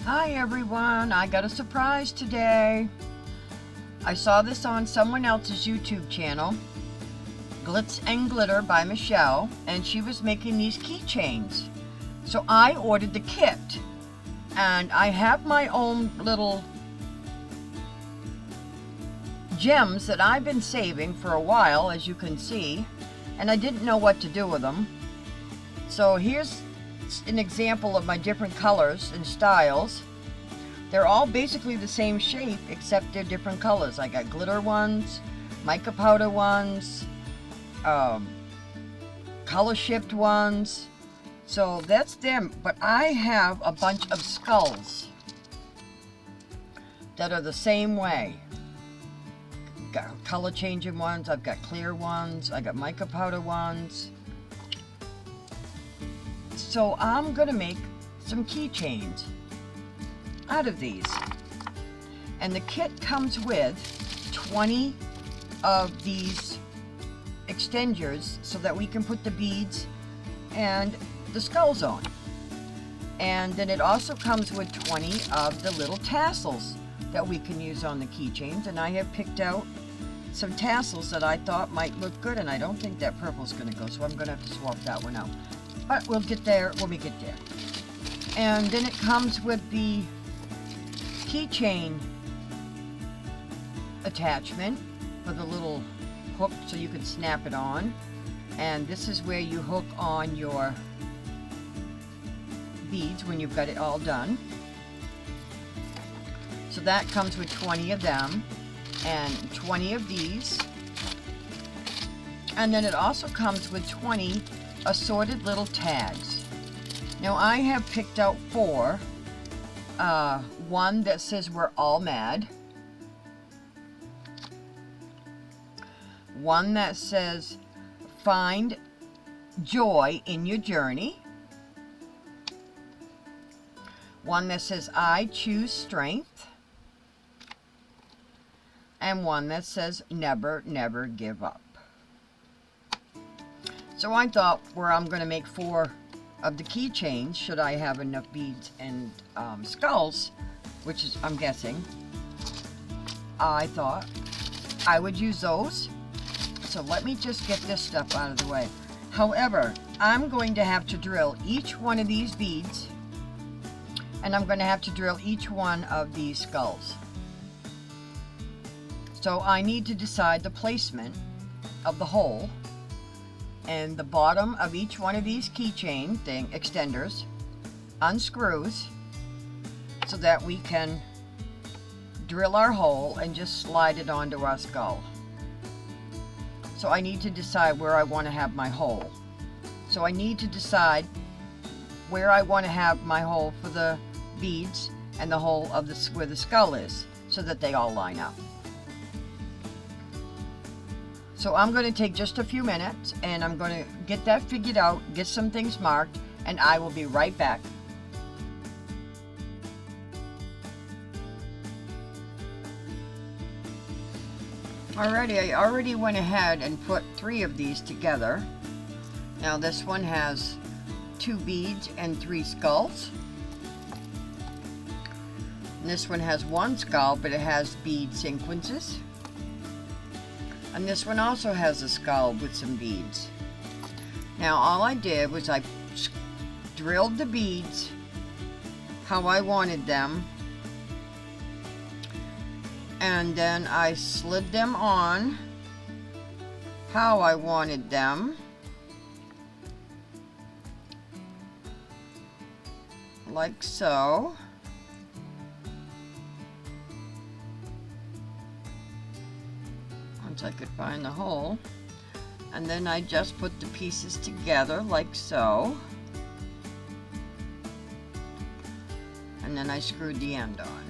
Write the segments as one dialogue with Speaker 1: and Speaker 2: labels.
Speaker 1: Hi everyone, I got a surprise today. I saw this on someone else's YouTube channel, Glitz and Glitter by Michelle, and she was making these keychains. So I ordered the kit, and I have my own little gems that I've been saving for a while, as you can see, and I didn't know what to do with them. So here's an example of my different colors and styles. They're all basically the same shape except they're different colors. I got glitter ones, mica powder ones, color shift ones. So that's them, but I have a bunch of skulls that are the same way. Got color changing ones, I've got clear ones, I got mica powder ones. So I'm gonna make some keychains out of these. And the kit comes with 20 of these extenders so that we can put the beads and the skulls on. And then it also comes with 20 of the little tassels that we can use on the keychains. And I have picked out some tassels that I thought might look good, and I don't think that purple's gonna go, so I'm gonna have to swap that one out. But we'll get there when we get there. And then it comes with the keychain attachment for the little hook so you can snap it on. And this is where you hook on your beads when you've got it all done. So that comes with 20 of them and 20 of these. And then it also comes with 20 assorted little tags. Now I have picked out 4. One that says we're all mad. One that says find joy in your journey. One that says I choose strength. And one that says never, never give up. So I thought where I'm going to make 4 of the keychains, should I have enough beads and skulls, which is, I'm guessing, I thought I would use those. So let me just get this stuff out of the way. However, I'm going to have to drill each one of these beads, and I'm going to have to drill each one of these skulls. So I need to decide the placement of the hole and the bottom of each one of these keychain extenders unscrews so that we can drill our hole and just slide it onto our skull. So I need to decide where I want to have my hole. So I need to decide where I want to have my hole for the beads and the hole of where the skull is, so that they all line up. So I'm going to take just a few minutes and I'm going to get that figured out, get some things marked, and I will be right back. Alrighty, I already went ahead and put 3 of these together. Now this one has 2 beads and 3 skulls. And this one has 1 skull, but it has bead sequences. And this one also has a skull with some beads. Now all I did was I drilled the beads how I wanted them, and then I slid them on how I wanted them, like so. Once I could find the hole, and then I just put the pieces together like so, and then I screwed the end on.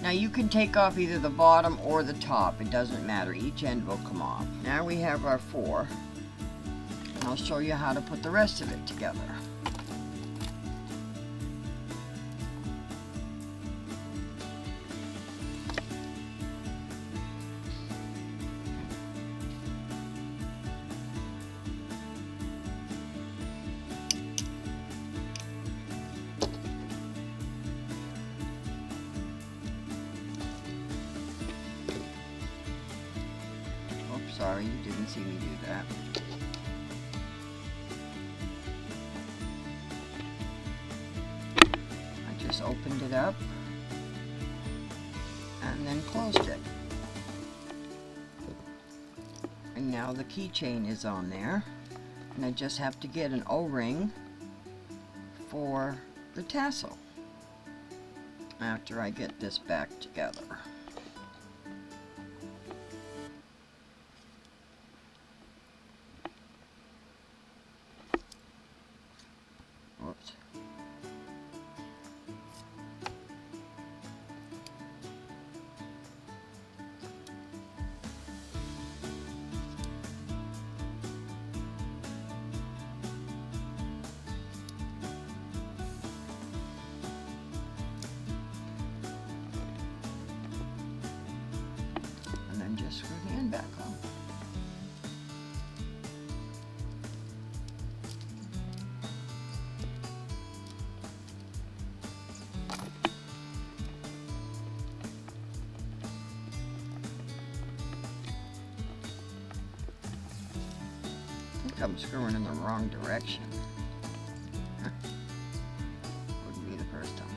Speaker 1: Now you can take off either the bottom or the top, it doesn't matter, each end will come off. Now we have our 4, and I'll show you how to put the rest of it together. sorry, you didn't see me do that. I just opened it up and then closed it. And now the keychain is on there, and I just have to get an O-ring for the tassel after I get this back together. Whoops. Screw the end back on. I think I'm screwing in the wrong direction. Wouldn't be the first time.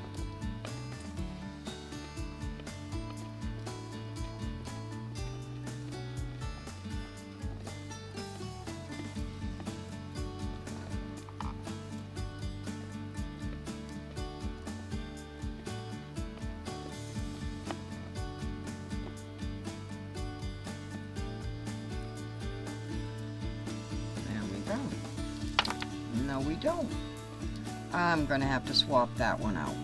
Speaker 1: No, we don't. I'm gonna have to swap that one out.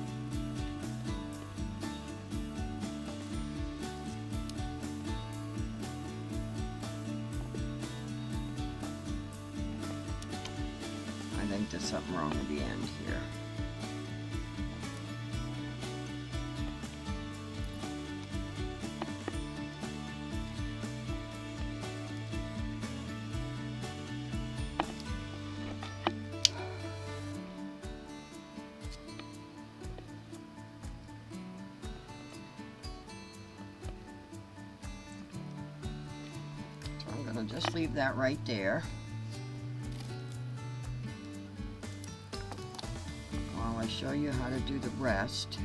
Speaker 1: I think there's something wrong at the end here. I'll just leave that right there while I show you how to do the rest.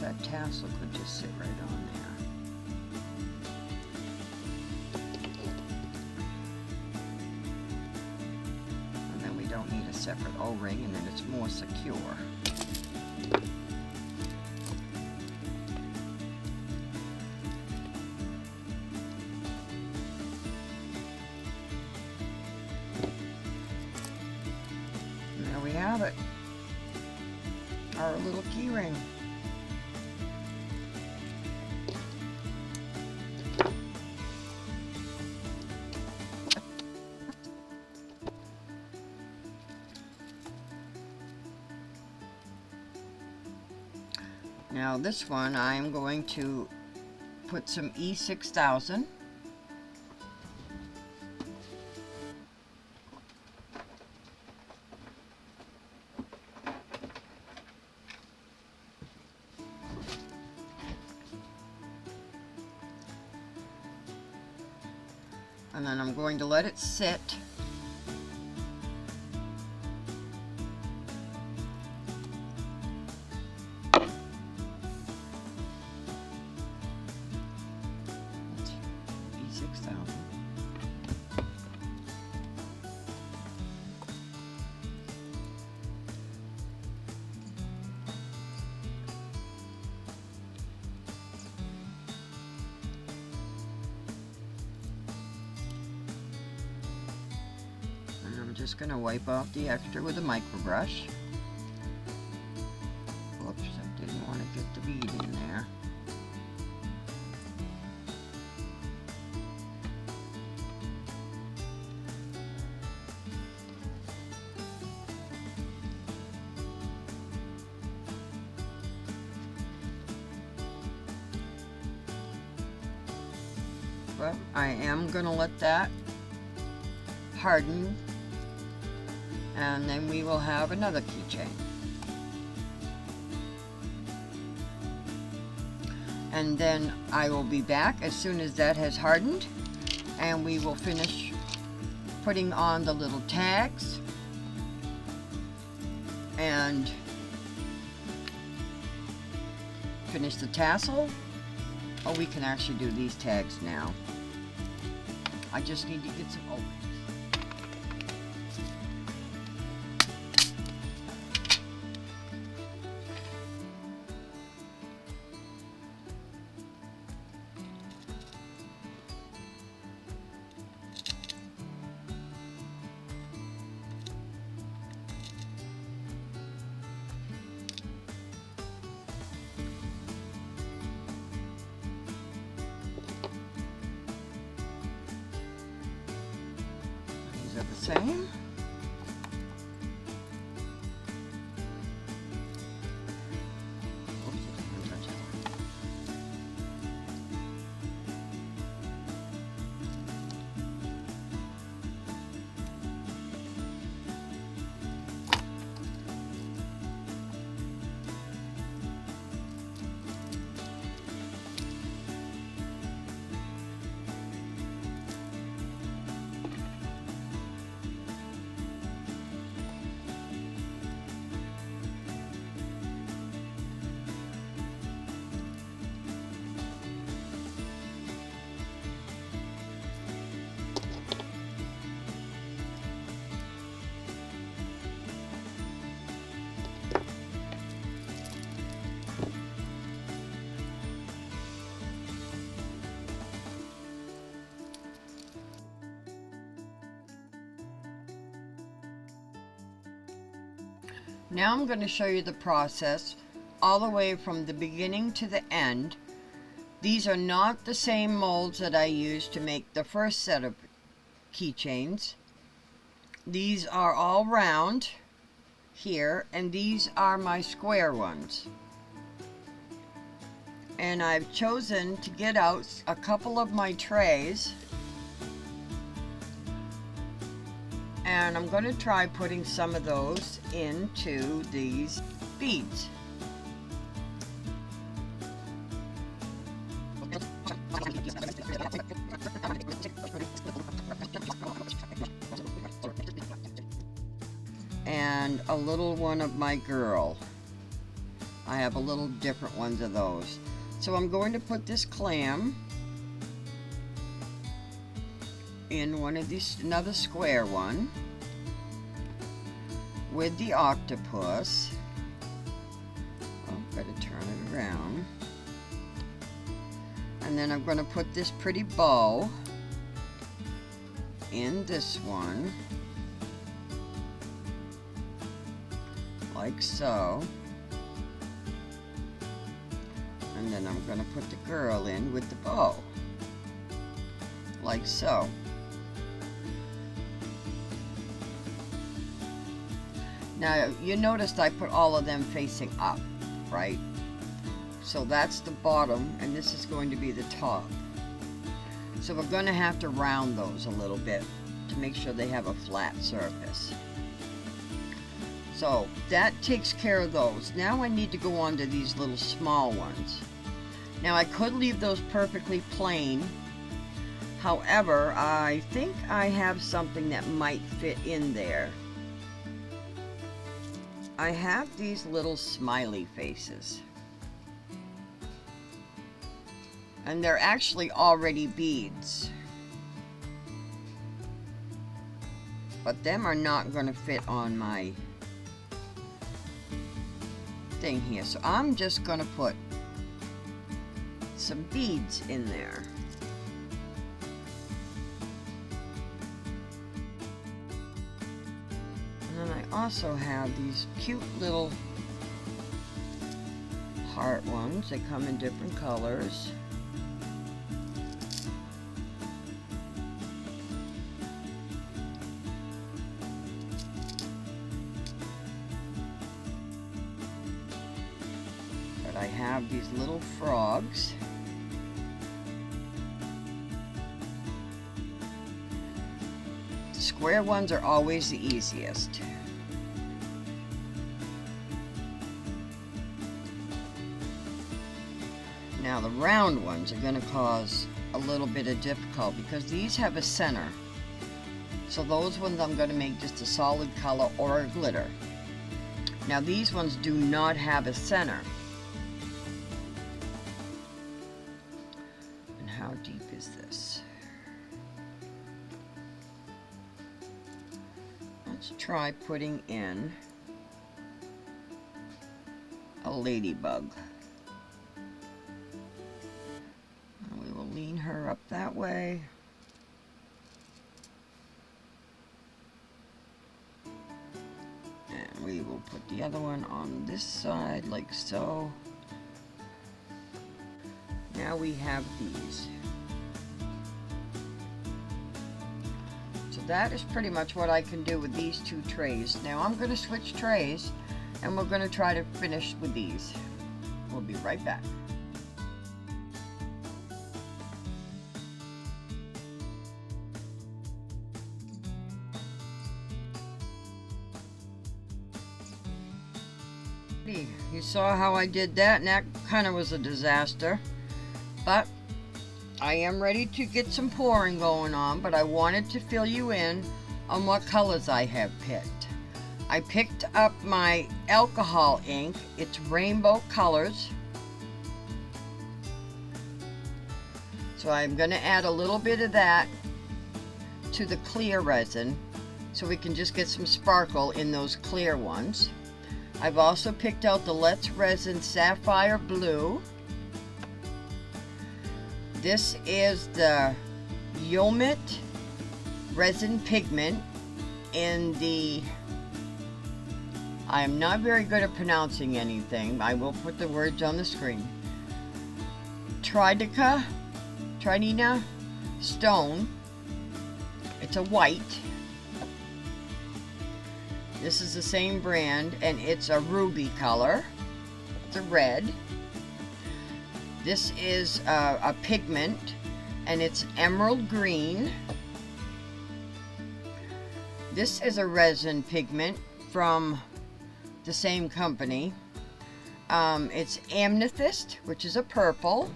Speaker 1: That tassel could just sit right on there. And then we don't need a separate O-ring, and then it's more secure. And there we have it. Our little key ring. Now this one I'm going to put some E6000 . And then I'm going to let it sit . Just going to wipe off the extra with a micro brush. Whoops, I didn't want to get the bead in there. but I am gonna let that harden, and then we will have another keychain. And then I will be back as soon as that has hardened, and we will finish putting on the little tags and finish the tassel. Oh, we can actually do these tags now. I just need to get some openings. The same. Now I'm going to show you the process all the way from the beginning to the end. These are not the same molds that I used to make the first set of keychains. These are all round here, and these are my square ones. And I've chosen to get out a couple of my trays, and I'm going to try putting some of those into these beads. And a little one of my girl. I have a little different ones of those. So I'm going to put this clam in one of these, another square one with the octopus. Oh, better turn it around. And then I'm going to put this pretty bow in this one, like so. And then I'm going to put the girl in with the bow, like so. Now, you noticed I put all of them facing up, right? So that's the bottom, and this is going to be the top. So we're going to have to round those a little bit to make sure they have a flat surface. So that takes care of those. Now I need to go on to these little small ones. Now I could leave those perfectly plain. However, I think I have something that might fit in there. I have these little smiley faces. And they're actually already beads. But them are not going to fit on my thing here. So I'm just going to put some beads in there. And then I also have these cute little heart ones. They come in different colors. But I have these little frogs. square ones are always the easiest. Now the round ones are going to cause a little bit of difficulty because these have a center. So those ones I'm going to make just a solid color or a glitter. Now these ones do not have a center. And how deep is this? Let's try putting in a ladybug. And we will lean her up that way. And we will put the other one on this side like so. Now we have these. So that is pretty much what I can do with these two trays. Now I'm going to switch trays and we're going to try to finish with these. We'll be right back. You saw how I did that, and that kind of was a disaster. But I am ready to get some pouring going on, but I wanted to fill you in on what colors I have picked. I picked up my alcohol ink. It's rainbow colors. So I'm going to add a little bit of that to the clear resin so we can just get some sparkle in those clear ones. I've also picked out the Let's Resin Sapphire Blue. This is the Yomit Resin Pigment in the, I am not very good at pronouncing anything. I will put the words on the screen. Trinina Stone. It's a white. This is the same brand, and it's a ruby color. It's a red. This is a pigment, and it's emerald green. This is a resin pigment from the same company. It's amethyst, which is a purple.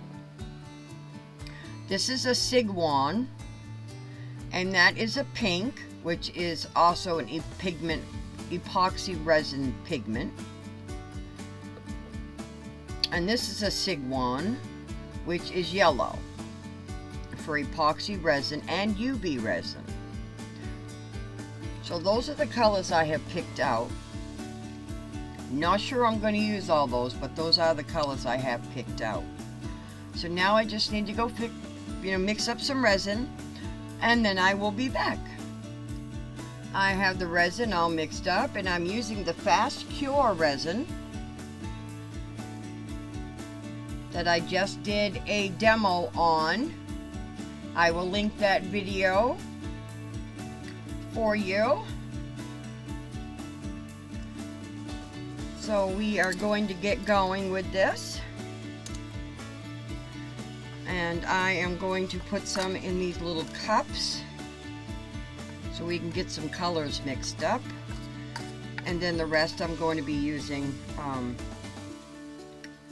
Speaker 1: This is a Sigwan, and that is a pink, which is also an epoxy resin pigment. And this is a Sigwan, which is yellow for epoxy resin and UV resin. So those are the colors I have picked out. Not sure I'm going to use all those, but those are the colors I have picked out. So now I just need to go mix up some resin, and then I will be back. I have the resin all mixed up, and I'm using the Fast Cure resin that I just did a demo on. I will link that video for you. So we are going to get going with this. And I am going to put some in these little cups so we can get some colors mixed up, and then the rest I'm going to be using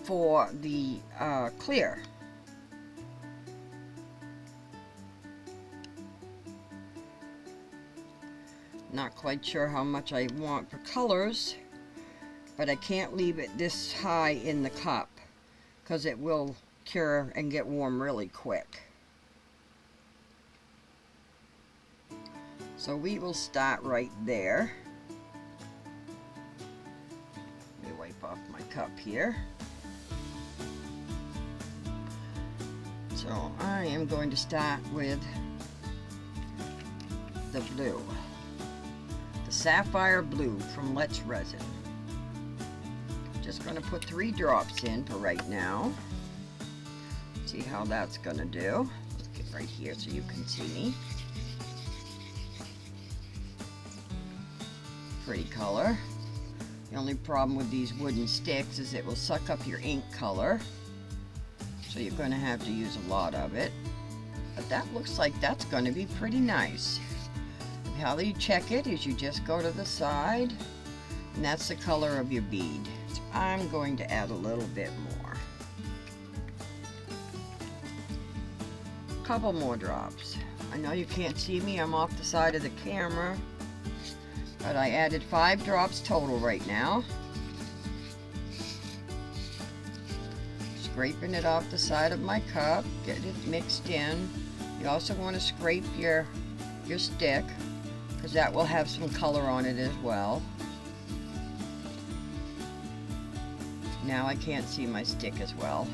Speaker 1: for the clear. Not quite sure how much I want for colors, but I can't leave it this high in the cup because it will cure and get warm really quick. So we will start right there. Let me wipe off my cup here. So I am going to start with the blue. The Sapphire Blue from Let's Resin. Just going to put 3 drops in for right now. See how that's going to do. Let's get right here so you can see me. Pretty color. The only problem with these wooden sticks is it will suck up your ink color, so you're going to have to use a lot of it. But that looks like that's going to be pretty nice. how you check it is you just go to the side, and that's the color of your bead. So I'm going to add a little bit more. A couple more drops. I know you can't see me, I'm off the side of the camera, but I added 5 drops total right now. Scraping it off the side of my cup, get it mixed in. You also want to scrape your stick, because that will have some color on it as well. Now I can't see my stick as well.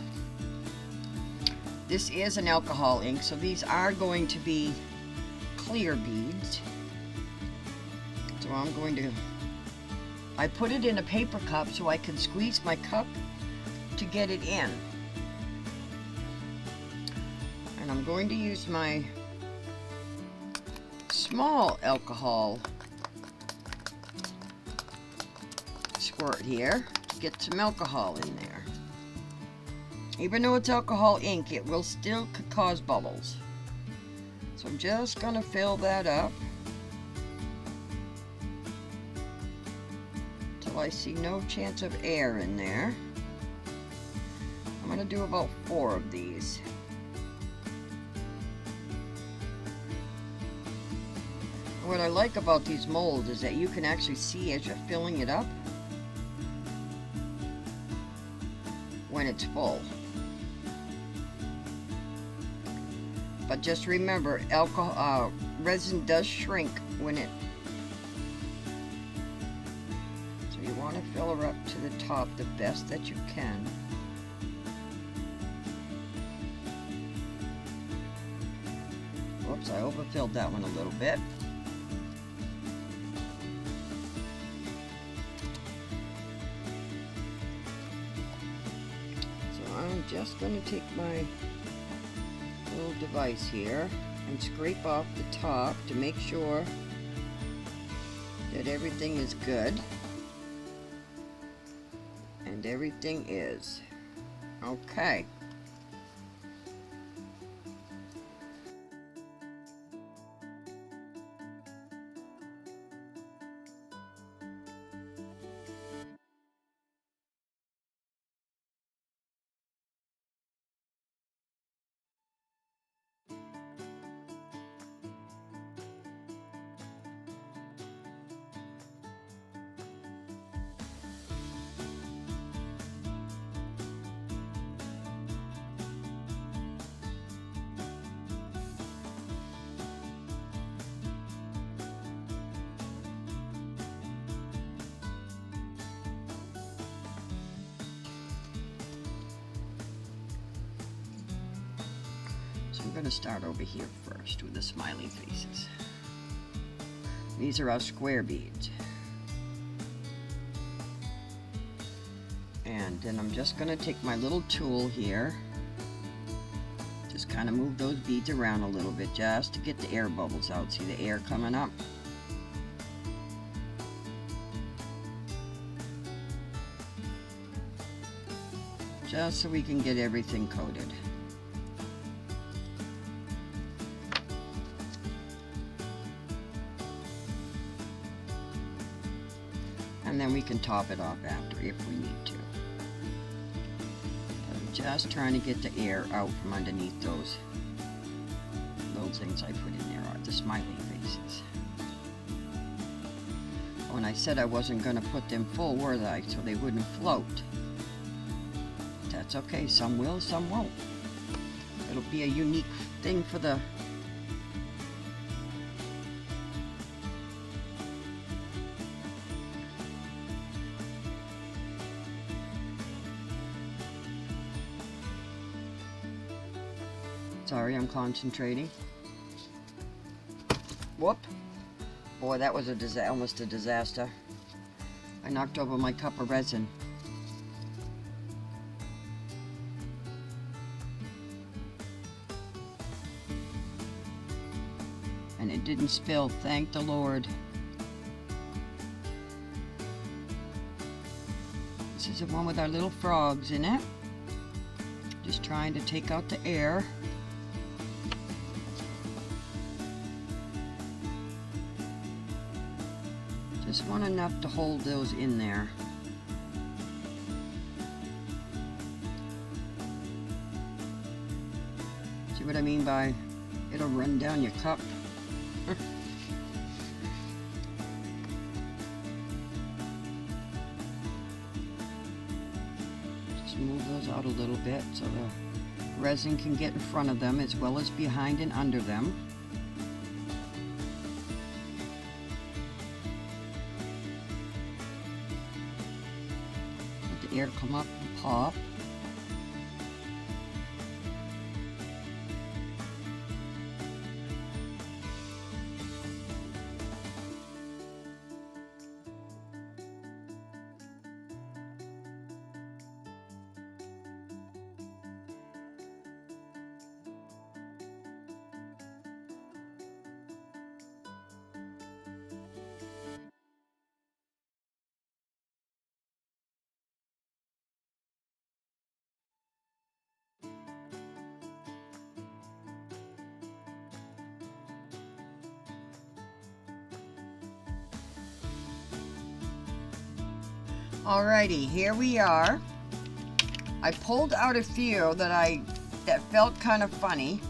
Speaker 1: This is an alcohol ink, so these are going to be clear beads. So I'm going to, I put it in a paper cup so I can squeeze my cup to get it in. And I'm going to use my small alcohol squirt here to get some alcohol in there. Even though it's alcohol ink, it will still cause bubbles. So I'm just going to fill that up till I see no chance of air in there. I'm going to do about 4 of these. What I like about these molds is that you can actually see as you're filling it up when it's full. But just remember, resin does shrink when it, so you want to fill her up to the top the best that you can. Whoops, I overfilled that one a little bit. So I'm just going to take my little device here and scrape off the top to make sure that everything is good, and everything is okay. I'm going to start over here first with the smiley faces. These are our square beads. And then I'm just going to take my little tool here, just kind of move those beads around a little bit just to get the air bubbles out. See the air coming up? Just so we can get everything coated. And then we can top it off after if we need to. But I'm just trying to get the air out from underneath those things I put in there, are the smiley faces. When I said I wasn't going to put them full, were I? So they wouldn't float. That's okay, some will, some won't. It'll be a unique thing for the Sorry, I'm concentrating. Whoop. Boy, that was almost a disaster. I knocked over my cup of resin. And it didn't spill, thank the Lord. This is the one with our little frogs in it. Just trying to take out the air. Just want enough to hold those in there. See what I mean by it'll run down your cup? Just move those out a little bit so the resin can get in front of them as well as behind and under them. Let the air come up and pop. Alrighty, here we are. I pulled out a few that felt kind of funny.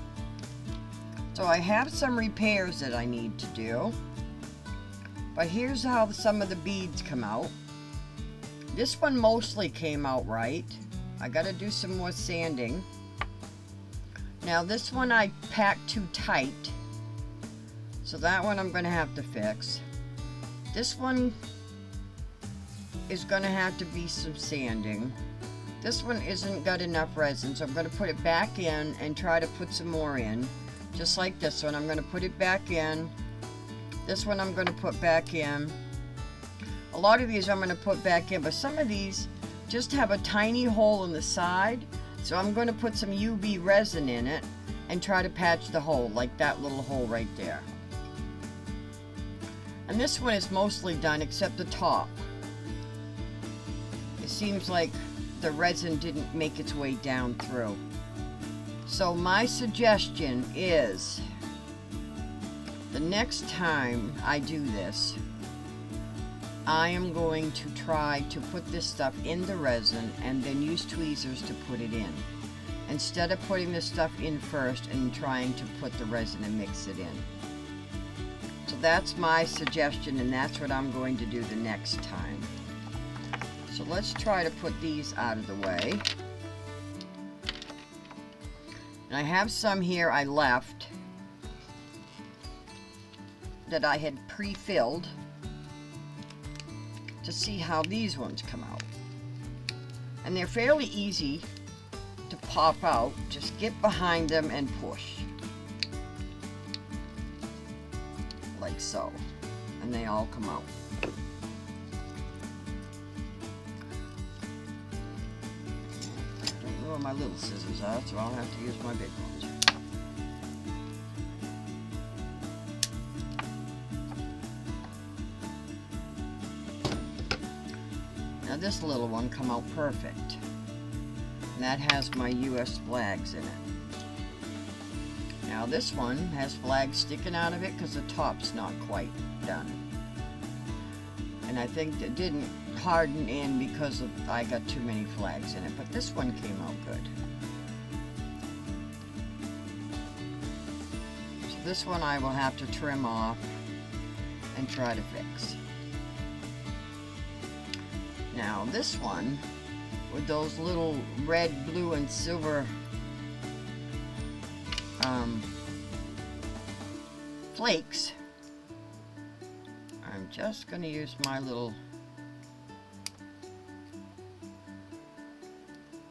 Speaker 1: So I have some repairs that I need to do. But here's how some of the beads come out. This one mostly came out right. I gotta do some more sanding. Now this one I packed too tight. So that one I'm gonna have to fix. This one is going to have to be some sanding. This one isn't got enough resin, so I'm going to put it back in and try to put some more in. Just like this one, I'm going to put it back in. This one I'm going to put back in. A lot of these I'm going to put back in, but some of these just have a tiny hole in the side, so I'm going to put some UV resin in it and try to patch the hole, like that little hole right there. And this one is mostly done except the top. Seems like the resin didn't make its way down through. So my suggestion is the next time I do this, I am going to try to put this stuff in the resin and then use tweezers to put it in, instead of putting this stuff in first and trying to put the resin and mix it in. So that's my suggestion, and that's what I'm going to do the next time. So let's try to put these out of the way. And I have some here I left that I had pre-filled to see how these ones come out. And they're fairly easy to pop out. Just get behind them and push. Like so. And they all come out. My little scissors out, so I'll have to use my big ones. Now this little one come out perfect. And that has my US flags in it. Now this one has flags sticking out of it because the top's not quite done. And I think that didn't harden in because I got too many flags in it, but this one came out good. So this one I will have to trim off and try to fix. Now this one with those little red, blue, and silver flakes, I'm just going to use my little.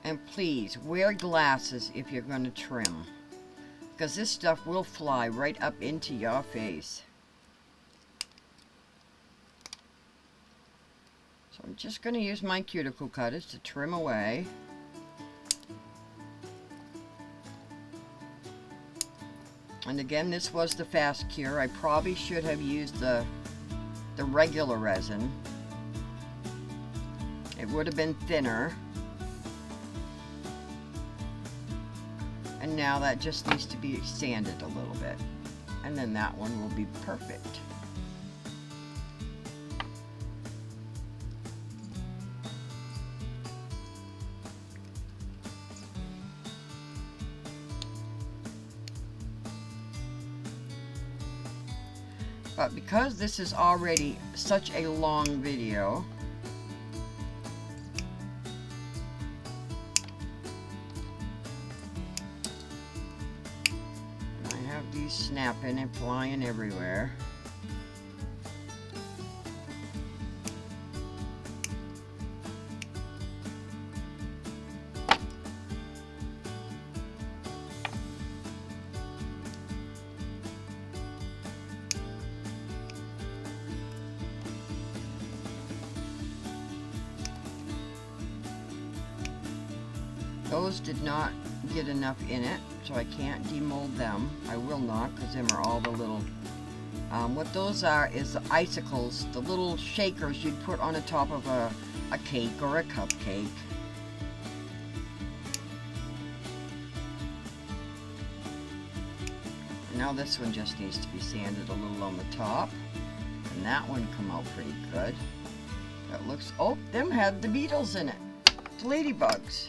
Speaker 1: And please wear glasses if you're going to trim, because this stuff will fly right up into your face. So I'm just going to use my cuticle cutters to trim away. And again, this was the fast cure. I probably should have used the regular resin. It would have been thinner. And now that just needs to be sanded a little bit. And then that one will be perfect. But because this is already such a long video, I have these snapping and flying everywhere. Those did not get enough in it, so I can't demold them. I will not, because them are all the little, what those are is the icicles, the little shakers you'd put on the top of a cake or a cupcake. Now this one just needs to be sanded a little on the top, and that one come out pretty good. That looks, oh, them had the beetles in it, the ladybugs.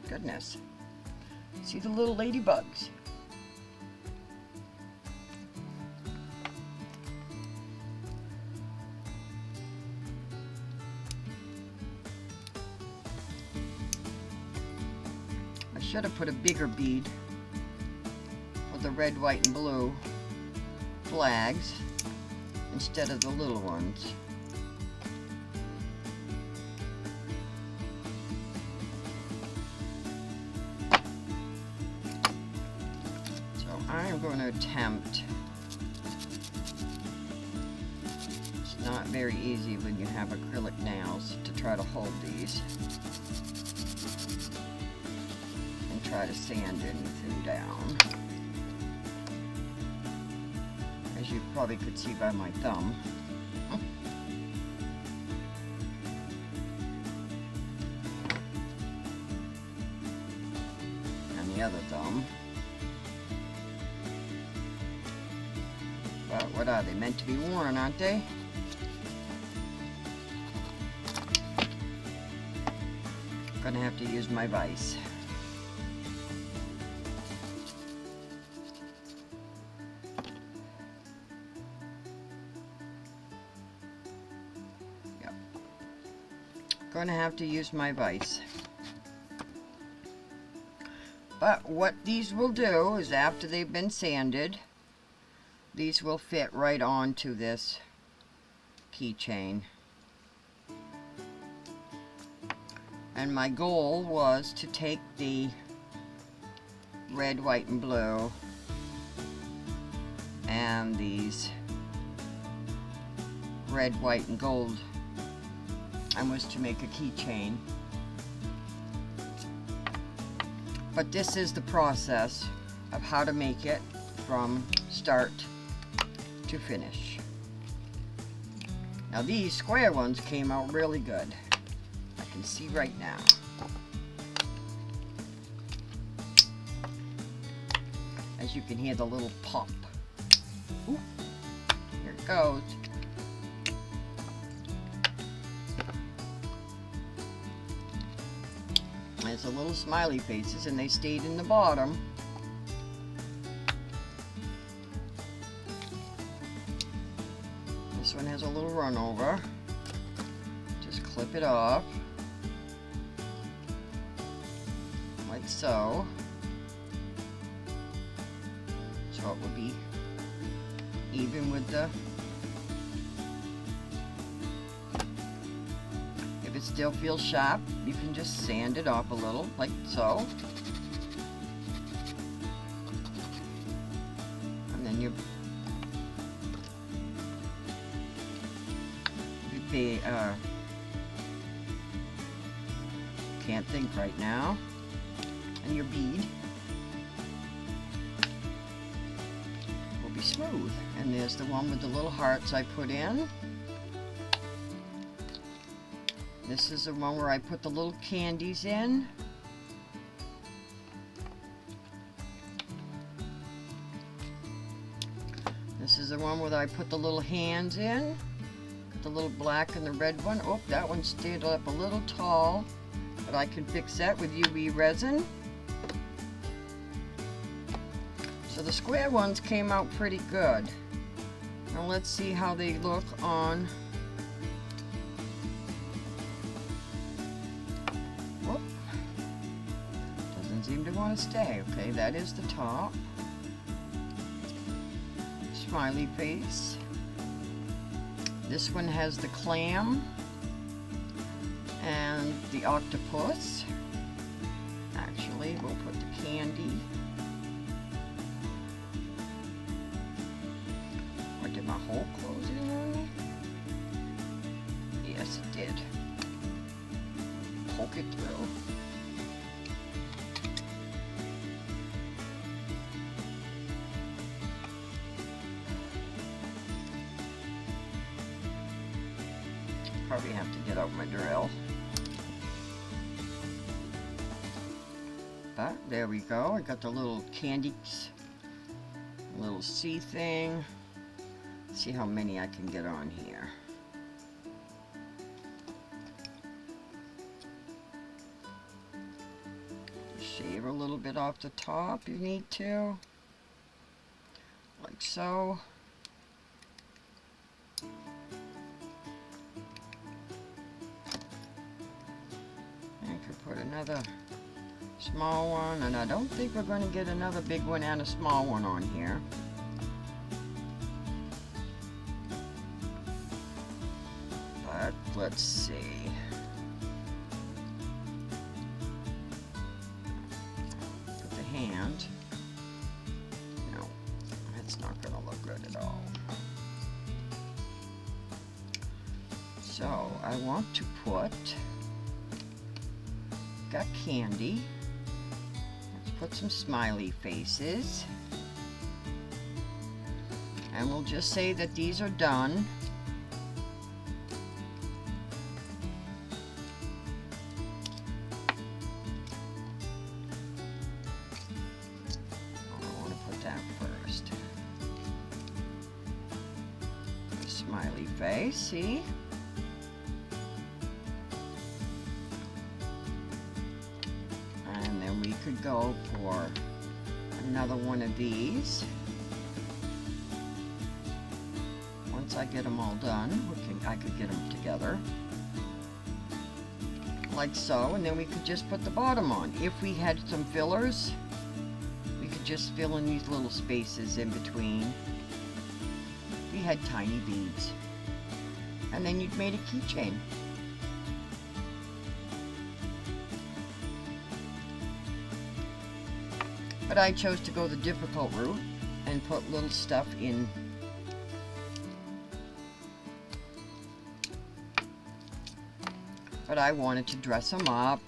Speaker 1: Goodness. See the little ladybugs. I should have put a bigger bead for the red, white, and blue flags instead of the little ones. I'm going to attempt. It's not very easy when you have acrylic nails to try to hold these and try to sand anything down. As you probably could see by my thumb. And the other thumb. But what are they? Meant to be worn, aren't they? Gonna have to use my vise. Yep. Gonna have to use my vise. But what these will do is after they've been sanded, these will fit right onto this keychain. And my goal was to take the red, white, and blue and these red, white, and gold, and was to make a keychain. But this is the process of how to make it from start to finish. Now these square ones came out really good. I can see right now. As you can hear the little pop. Ooh, here it goes. There's the little smiley faces, and they stayed in the bottom. This one has a little run over. Just clip it off. Like so. So it will be even with the... If it still feels sharp, you can just sand it off a little, like so. And then you can't think right now. And your bead will be smooth. And there's the one with the little hearts I put in. This is the one where I put the little candies in. This is the one where I put the little hands in. The little black and the red one. Oh, that one stayed up a little tall, but I can fix that with UV resin. So the square ones came out pretty good. Now let's see how they look on. Whoop. Doesn't seem to want to stay. Okay, that is the top. Smiley face. This one has the clam and the octopus. Actually, we'll put the candy. Or did my hole close in on me? Yes, it did. Poke it through. Probably have to get out my drill. But there we go. I got the little candies, little C thing. Let's see how many I can get on here. Shave a little bit off the top, you need to, like so. Put another small one, and I don't think we're going to get another big one and a small one on here. But let's see. Put the hand. No, it's not going to look good at all. So I want to put, got candy. Let's put some smiley faces. And we'll just say that these are done. Oh, I want to put that first. A smiley face, see? We could go for another one of these. Once I get them all done, I could get them together like so, and then we could just put the bottom on. If we had some fillers, we could just fill in these little spaces in between. We had tiny beads, and then you'd made a keychain. But I chose to go the difficult route and put little stuff in. But I wanted to dress them up,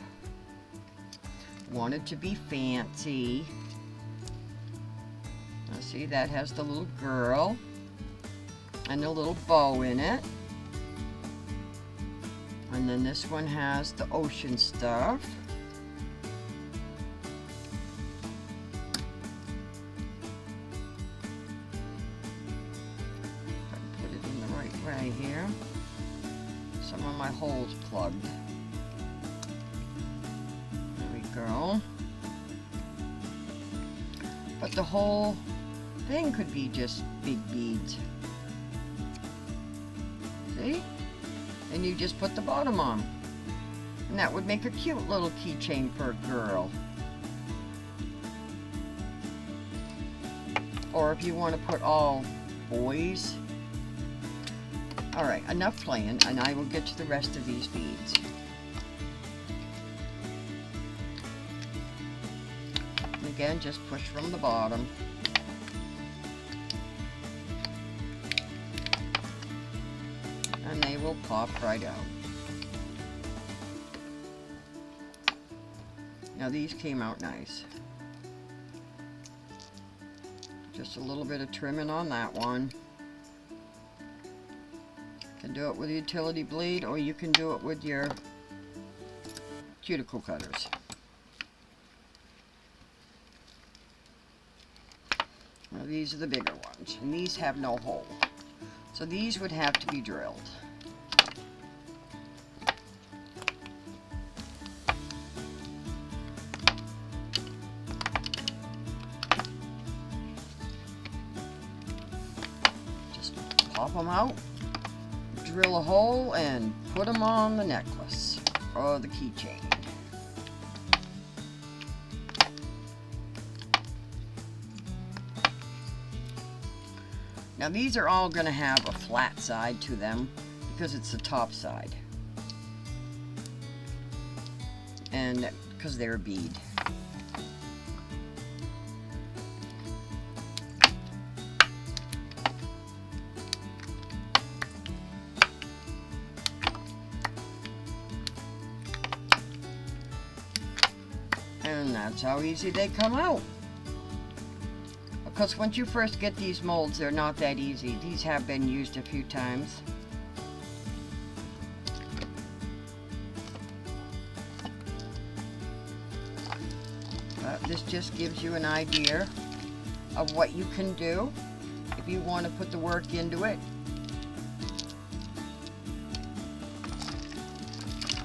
Speaker 1: wanted to be fancy. Now see, that has the little girl and the little bow in it. And then this one has the ocean stuff. Right here, some of my holes plugged. There we go. But the whole thing could be just big beads. See? And you just put the bottom on. And that would make a cute little keychain for a girl. Or if you want to put all boys. Alright, enough playing, and I will get to the rest of these beads. And again, just push from the bottom. And they will pop right out. Now these came out nice. Just a little bit of trimming on that one. Can do it with a utility blade, or you can do it with your cuticle cutters. Now these are the bigger ones, and these have no hole. So these would have to be drilled. Just pop them out, drill a hole, and put them on the necklace or the keychain. Now these are all going to have a flat side to them because it's the top side. And because they're a bead. And that's how easy they come out. Because once you first get these molds, they're not that easy. These have been used a few times. This just gives you an idea of what you can do if you want to put the work into it.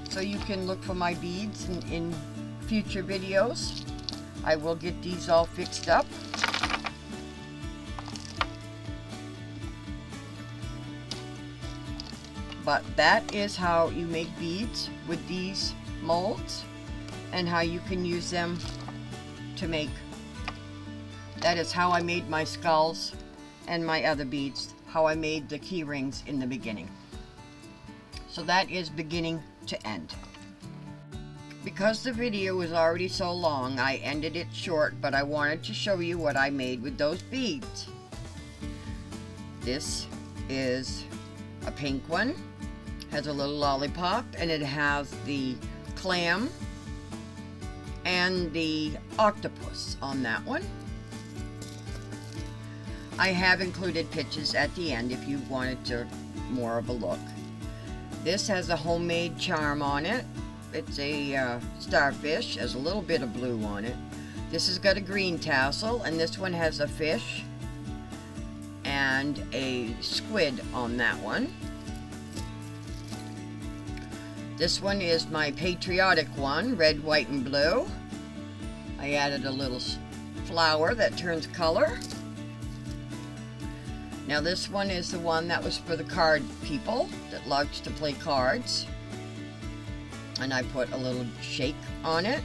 Speaker 1: So you can look for my beads in future videos. I will get these all fixed up. But that is how you make beads with these molds and how you can use them to make. That is how I made my skulls and my other beads, how I made the key rings in the beginning. So that is beginning to end. Because the video was already so long, I ended it short, but I wanted to show you what I made with those beads. This is a pink one. Has a little lollipop, and it has the clam and the octopus on that one. I have included pictures at the end if you wanted to more of a look. This has a homemade charm on it. It's a starfish, has a little bit of blue on it. This has got a green tassel, and this one has a fish and a squid on that one. This one is my patriotic one, red, white, and blue. I added a little flower that turns color. Now this one is the one that was for the card people that loves to play cards. And I put a little shake on it.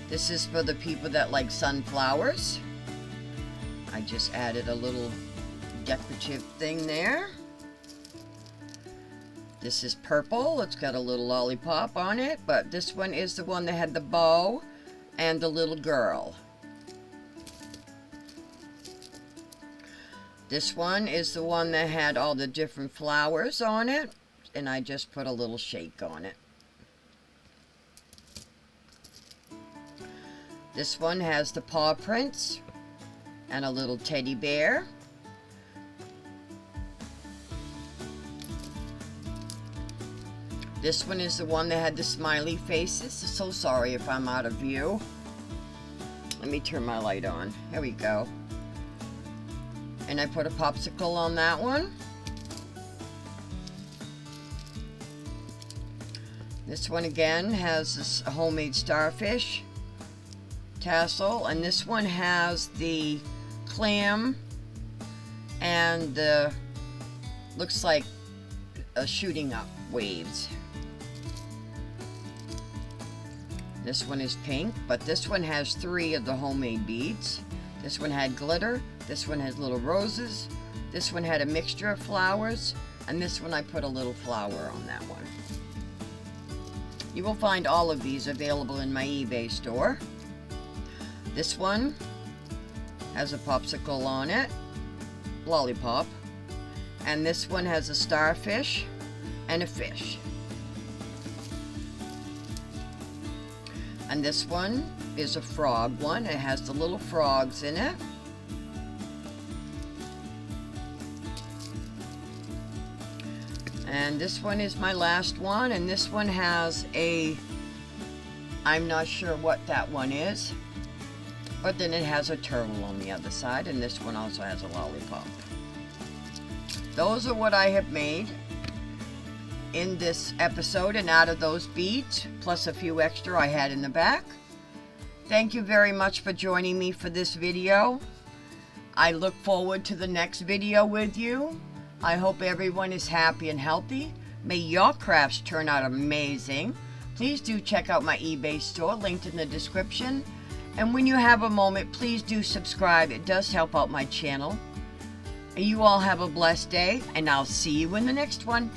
Speaker 1: This is for the people that like sunflowers. I just added a little decorative thing there. This is purple. It's got a little lollipop on it, but this one is the one that had the bow and the little girl. This one is the one that had all the different flowers on it, and I just put a little shake on it. This one has the paw prints and a little teddy bear. This one is the one that had the smiley faces. So sorry if I'm out of view. Let me turn my light on. There we go. And I put a popsicle on that one. This one again has this homemade starfish tassel, and this one has the clam and the looks like a shooting up waves. This one is pink, but this one has 3 of the homemade beads. This one had glitter, this one has little roses, this one had a mixture of flowers, and this one I put a little flower on that one. You will find all of these available in my eBay store. This one has a popsicle on it, lollipop, and this one has a starfish and a fish. And this one is a frog one. It has the little frogs in it. And this one is my last one, and this one has a, I'm not sure what that one is, but then it has a turtle on the other side, and this one also has a lollipop. Those are what I have made in this episode, and out of those beads, plus a few extra I had in the back. Thank you very much for joining me for this video. I look forward to the next video with you. I hope everyone is happy and healthy. May your crafts turn out amazing. Please do check out my eBay store, linked in the description. And when you have a moment, please do subscribe. It does help out my channel. You all have a blessed day, and I'll see you in the next one.